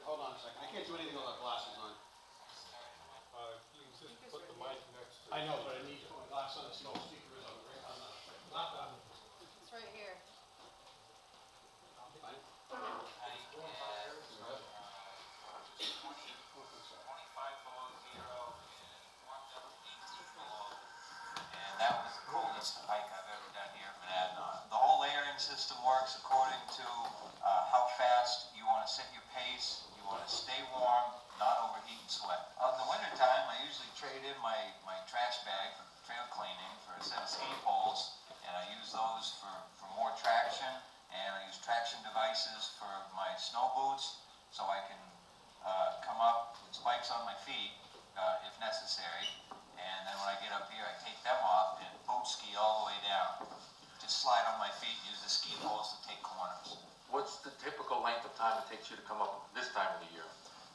hold on a second. I can't do anything with my glasses on. You can just put the mic next to I know, but I need to put my glasses on to see what speaker is on the not on. It's right here. Fine. And that was the coolest hike I've ever done here in Monadnock. The whole layering system works according to how fast you want to set your pace, you want to stay warm, not overheat and sweat. In the wintertime, I usually trade in my trash bag for trail cleaning for a set of ski poles, and I use those for more traction, and I use traction devices for my snow boots, so I can come up with spikes on my feet if necessary. And then when I get up here, I take them off and boat ski all the way down. Just slide on my feet and use the ski poles to take corners. What's the typical length of time it takes you to come up this time of the year?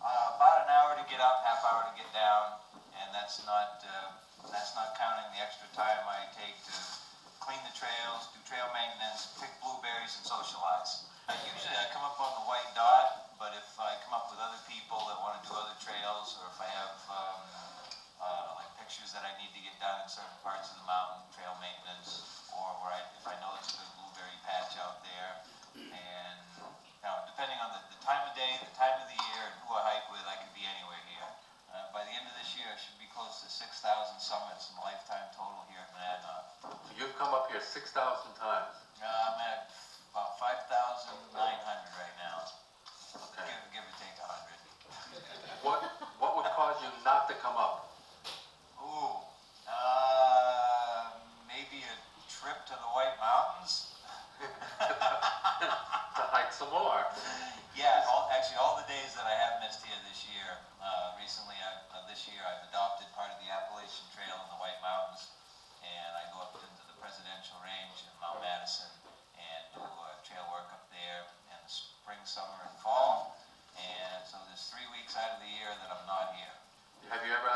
About an hour to get up, half hour to get down, and that's not counting the extra time I take to clean the trails, do trail maintenance, pick blueberries, and socialize. Usually I come up on the white dot, but if I come up with other people that want to do other trails, or if I have like pictures that I need to get done in certain parts of the mountain, trail maintenance, or if I know it's a good blueberry patch out there, and depending on the time of day, the time of the year, and who I hike with, I could be anywhere here. By the end of this year, I should be close to 6,000 summits in lifetime total here at Monadnock. So you've come up here 6,000 times. I'm at about 5,900 right now. Okay. Give or take 100. What would cause you not to come up? Ooh, maybe a trip to the White Mountains. To hike some more. Yeah, actually all the days that I have missed here this year. Recently, this year I've adopted part of the Appalachian Trail in the White Mountains, and I go up into the Presidential Range in Mount Madison and do trail work up there in the spring, summer, and fall. And so there's 3 weeks out of the year that I'm not here. Have you ever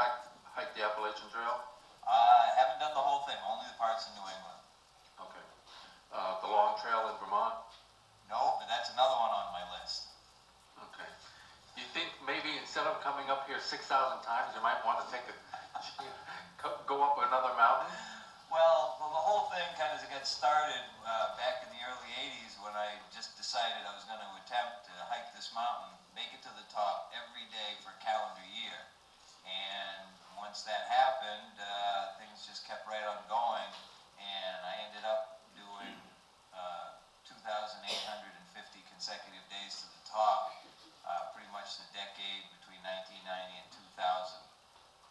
hiked the Appalachian Trail? I haven't done the whole thing, only the parts in New England. Okay. The Long Trail in Vermont? No, but that's another one on my list. Okay. You think maybe instead of coming up here 6,000 times, you might want to go up another mountain? Well, the whole thing kind of got started back in the early 80s when I just decided I was going to attempt to hike this mountain, make it to the top every day for a calendar year. And once that happened, things just kept right on going, and I ended up doing 2,850 consecutive days to the top, pretty much the decade between 1990 and 2000.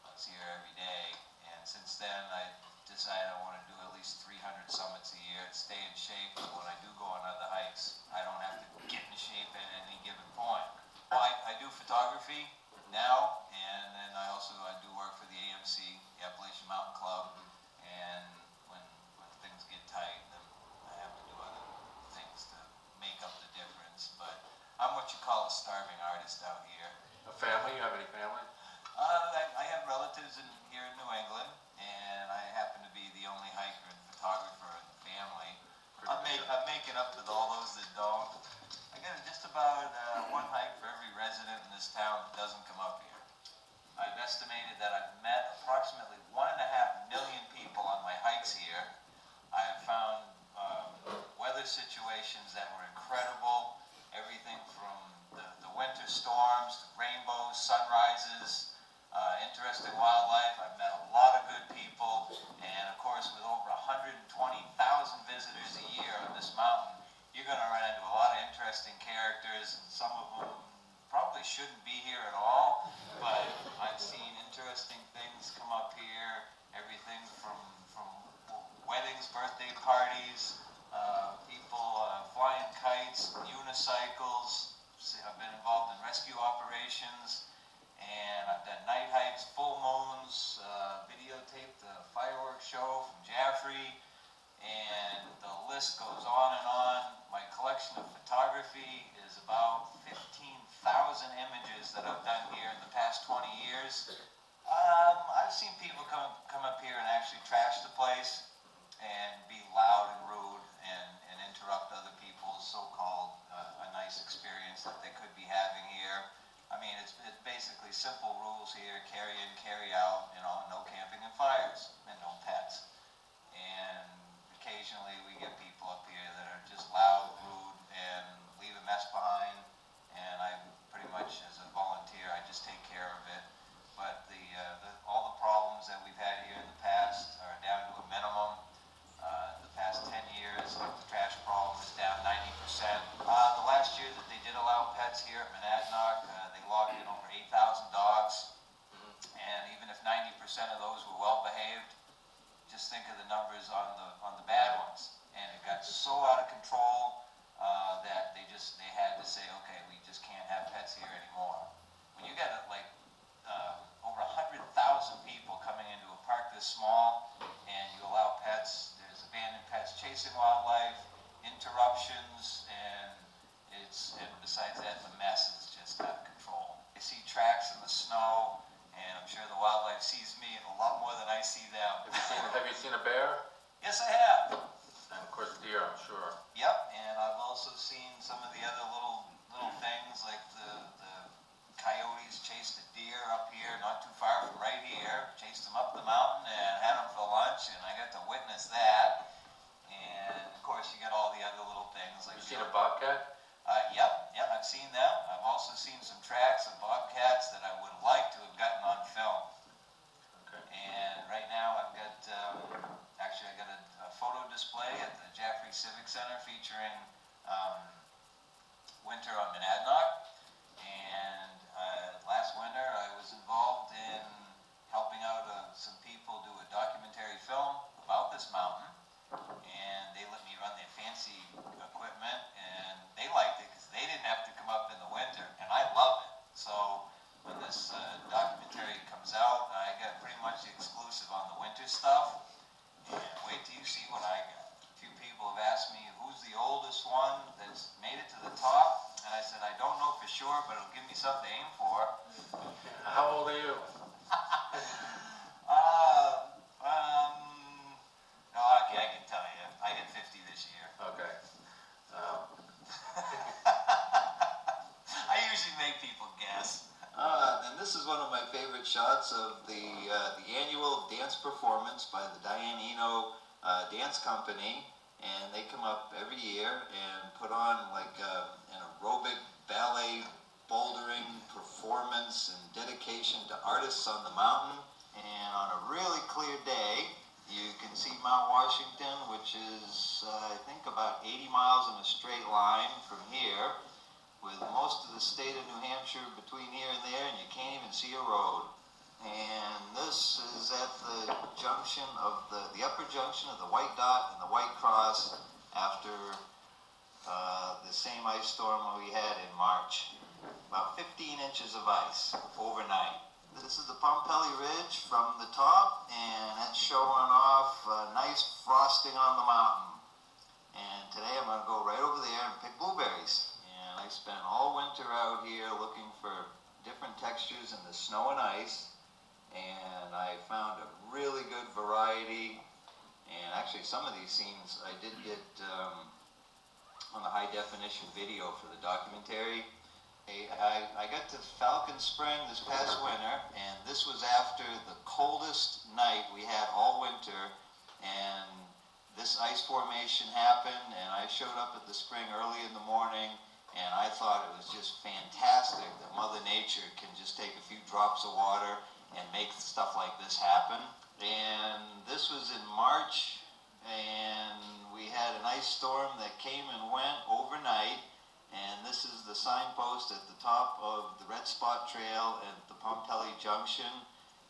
I was here every day, and since then I decided I want to do at least 300 summits a year to stay in shape, so when I do go on other hikes, I don't have to get in shape at any given point. Well, I do photography now, and then I do work for the AMC, the Appalachian Mountain Club, and when things get tight, then I have to do other things to make up the difference. But I'm what you call a starving artist out here. A family? You have any family? I have relatives here in New England, and I happen to be the only hiker and photographer in the family. I'm making up with all those that don't. I got just about one hike for every resident in this town that doesn't come up here. I've estimated that I've met approximately 1.5 million people on my hikes here. I've found weather situations that were incredible, everything from the winter storms to rainbows, sunrises, interesting wildlife. I've met a lot of good people, and of course with over 120,000 visitors a year on this mountain, you're going to run into a lot of interesting characters, and some of them probably shouldn't be here at all, but I've seen interesting things come up here, everything from weddings, birthday parties, people flying kites, unicycles. I've been involved in rescue operations, and I've done night hikes, full moons, videotaped the fireworks show from Jaffrey, and the list goes on and on. My collection of photography is about 15,000 images that I've done here in the past 20 years. I've seen people come up here and actually trash the place and be loud and rude and interrupt other people's so-called a nice experience that they could be having here. here, carry in, carry out, you know, no camping and fires, and no pets. And occasionally we get people up here that are just loud, rude, and leave a mess behind. And I pretty much, as a volunteer, I just take care of it. But all the problems that we've had here in the past are down to a minimum. The past 10 years, the trash problem is down 90%. The last year that they did allow pets here at Monadnock, they logged in over 8,000 dogs. And even if 90% of those were well behaved, just think of the numbers on the bad ones. And it got so out of control that they had to say, okay, we just can't have pets here anymore. When you got like over 100,000 people coming into a park this small, and you allow pets, there's abandoned pets chasing wildlife, interruptions, and besides that, the mess is just out of control. I see tracks in the snow, and I'm sure the wildlife sees me a lot more than I see them. Have you seen a bear? Yes, I have. And of course deer, I'm sure. Yep, and I've also seen some of the other little things, like the coyotes chased a deer up here, not too far from right here, chased them up the mountain and had them for lunch, and I got to witness that. And of course, you got all the other little things like. You seen a bobcat? Yep, I've seen them. I've also seen some tracks of bobcats that I would have liked to have gotten on film. Okay. And right now I've got, actually I got a photo display at the Jaffrey Civic Center featuring winter on Monadnock. And last winter I was involved in helping out some people do a documentary film about this mountain. And they let me run their fancy equipment, and they liked it because they didn't have to come up in the winter, and I love it. So when this documentary comes out, I got pretty much the exclusive on the winter stuff, and wait till you see what I got. A few people have asked me who's the oldest one that's made it to the top, and I said I don't know for sure, but it'll give me something to aim for. How old are you? No, okay, I can tell you. I hit 50 this year. Okay. I usually make people guess. And this is one of my favorite shots of the annual dance performance by the Diane Eno Dance Company. And they come up every year and put on like an aerobic ballet bouldering performance and dedication to artists on the mountain. And on a really clear day, you can see Mount Washington, which is, I think, about 80 miles in a straight line from here, with most of the state of New Hampshire between here and there, and you can't even see a road. And this is at the junction of the upper junction of the White Dot and the White Cross after the same ice storm we had in March. About 15 inches of ice overnight. This is the Pompelli Ridge from the top, and that's showing off nice frosting on the mountain. And today I'm going to go right over there and pick blueberries. And I spent all winter out here looking for different textures in the snow and ice, and I found a really good variety. And actually some of these scenes I did get on the high definition video for the documentary. I got to Falcon Spring this past winter, and this was after the coldest night we had all winter, and this ice formation happened, and I showed up at the spring early in the morning, and I thought it was just fantastic that Mother Nature can just take a few drops of water and make stuff like this happen. And this was in March, and we had an ice storm that came and went overnight. And this is the signpost at the top of the Red Spot Trail at the Pompelli Junction,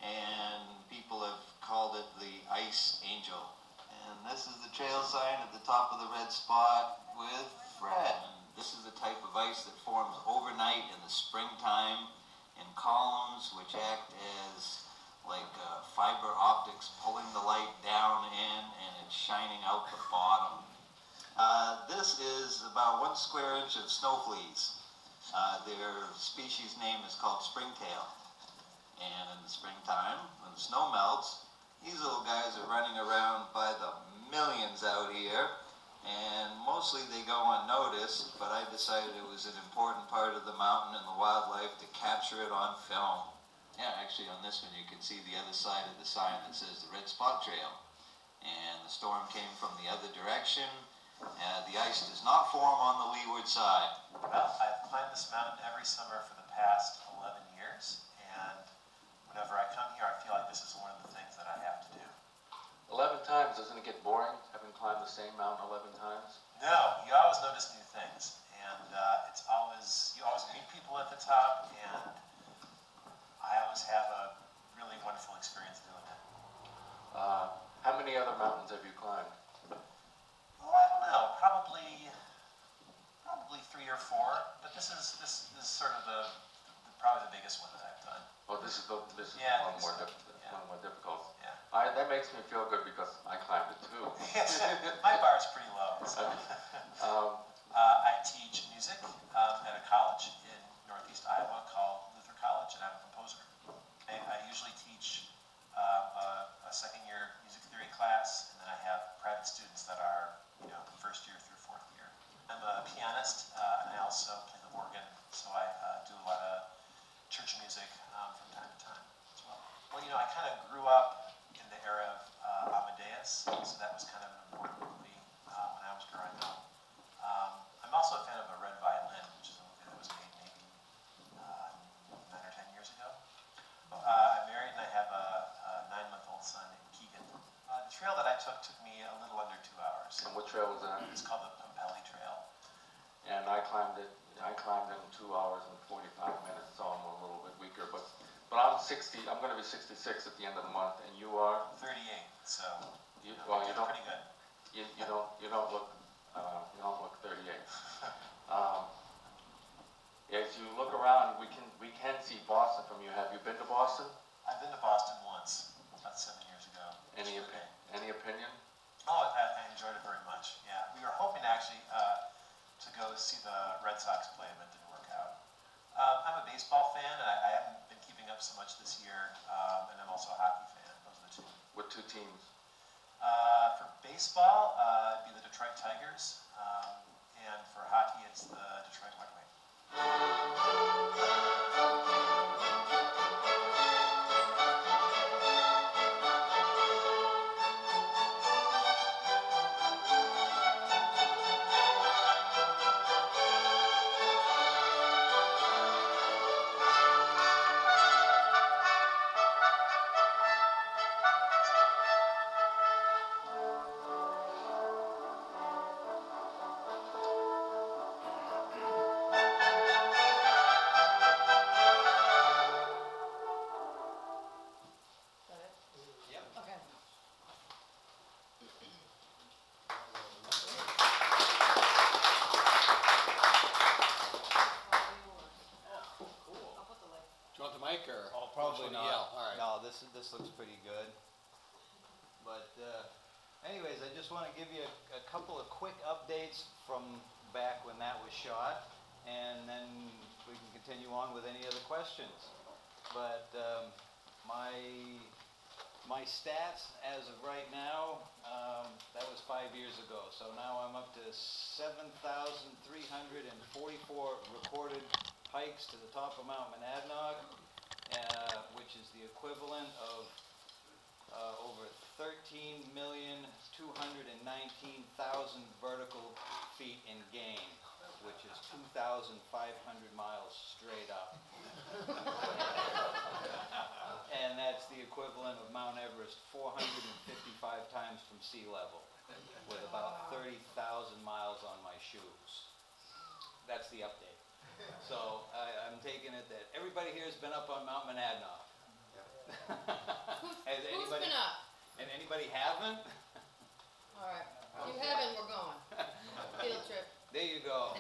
and people have called it the Ice Angel. And this is the trail sign at the top of the Red Spot with Fred. And this is the type of ice that forms overnight in the springtime in columns which act as like fiber optics pulling the light down in, and it's shining out the bottom. This is about 1 square inch of snow fleas. Their species name is called springtail. And in the springtime, when the snow melts, these little guys are running around by the millions out here, and mostly they go unnoticed, but I decided it was an important part of the mountain and the wildlife to capture it on film. Yeah, actually on this one you can see the other side of the sign that says the Red Spot Trail. And the storm came from the other direction. The ice does not form on the leeward side. Well, I've climbed this mountain every summer for the past 11 years, and whenever I come here, I feel like this is one of the things that I have to do. 11 times, doesn't it get boring having climbed the same mountain 11 times? No, you always notice new things, and you always meet people at the top, and I always have a really wonderful experience doing it. How many other mountains have you climbed? Oh, I don't know, probably 3 or 4, but this is sort of probably the biggest one that I've done. Oh, this is Yeah, I one think more, so. one more difficult. Yeah. That makes me feel good because I climbed it too. Yes, my bar is pretty low. So. I teach music at a college in northeast Iowa called Luther College, and I'm a composer. I usually teach a second-year music theory class, and then I have private students that are, first year through fourth year. I'm a pianist, and I also play the organ, so I do a lot of church music from time to time as well. Well, I kind of grew up in the era of Amadeus, so that was kind of an important movie when I was growing up. I'm also a fan of A Red Violin, which is a movie that was made maybe 9 or 10 years ago. I'm married and I have a 9-month-old son named Keegan. The trail that I took me a little under 2 hours. And what trail was that? It's called the Pumpelly Trail. And I climbed it in 2 hours and 45 minutes, so I'm a little bit weaker, but I'm 60, I'm going to be 66 at the end of the month, and you are? 38, so You doing don't, pretty good. you don't look 38. As you look around, we can see Boston from you. Have you been to Boston? I've been to Boston once, about 7 years ago. Any opinion? Oh, I enjoyed it very much. Yeah, we were hoping actually to go see the Red Sox play, but it didn't work out. I'm a baseball fan, and I haven't been keeping up so much this year, and I'm also a hockey fan. Those are the two. What 2 teams? For baseball, it'd be the Detroit Tigers, and for hockey, it's the Detroit White Wings. This looks pretty good. But anyways, I just want to give you a couple of quick updates from back when that was shot, and then we can continue on with any other questions. But my stats as of right now, that was 5 years ago. So now I'm up to 7,344 recorded hikes to the top of Mount Monadnock, which is the equivalent of over 13,219,000 vertical feet in gain, which is 2,500 miles straight up. And that's the equivalent of Mount Everest 455 times from sea level, with about 30,000 miles on my shoes. That's the update. So I'm taking it that everybody here has been up on Mount Monadnock. Who's been up? And anybody haven't? All right. If you haven't, we're going. Field trip. There you go.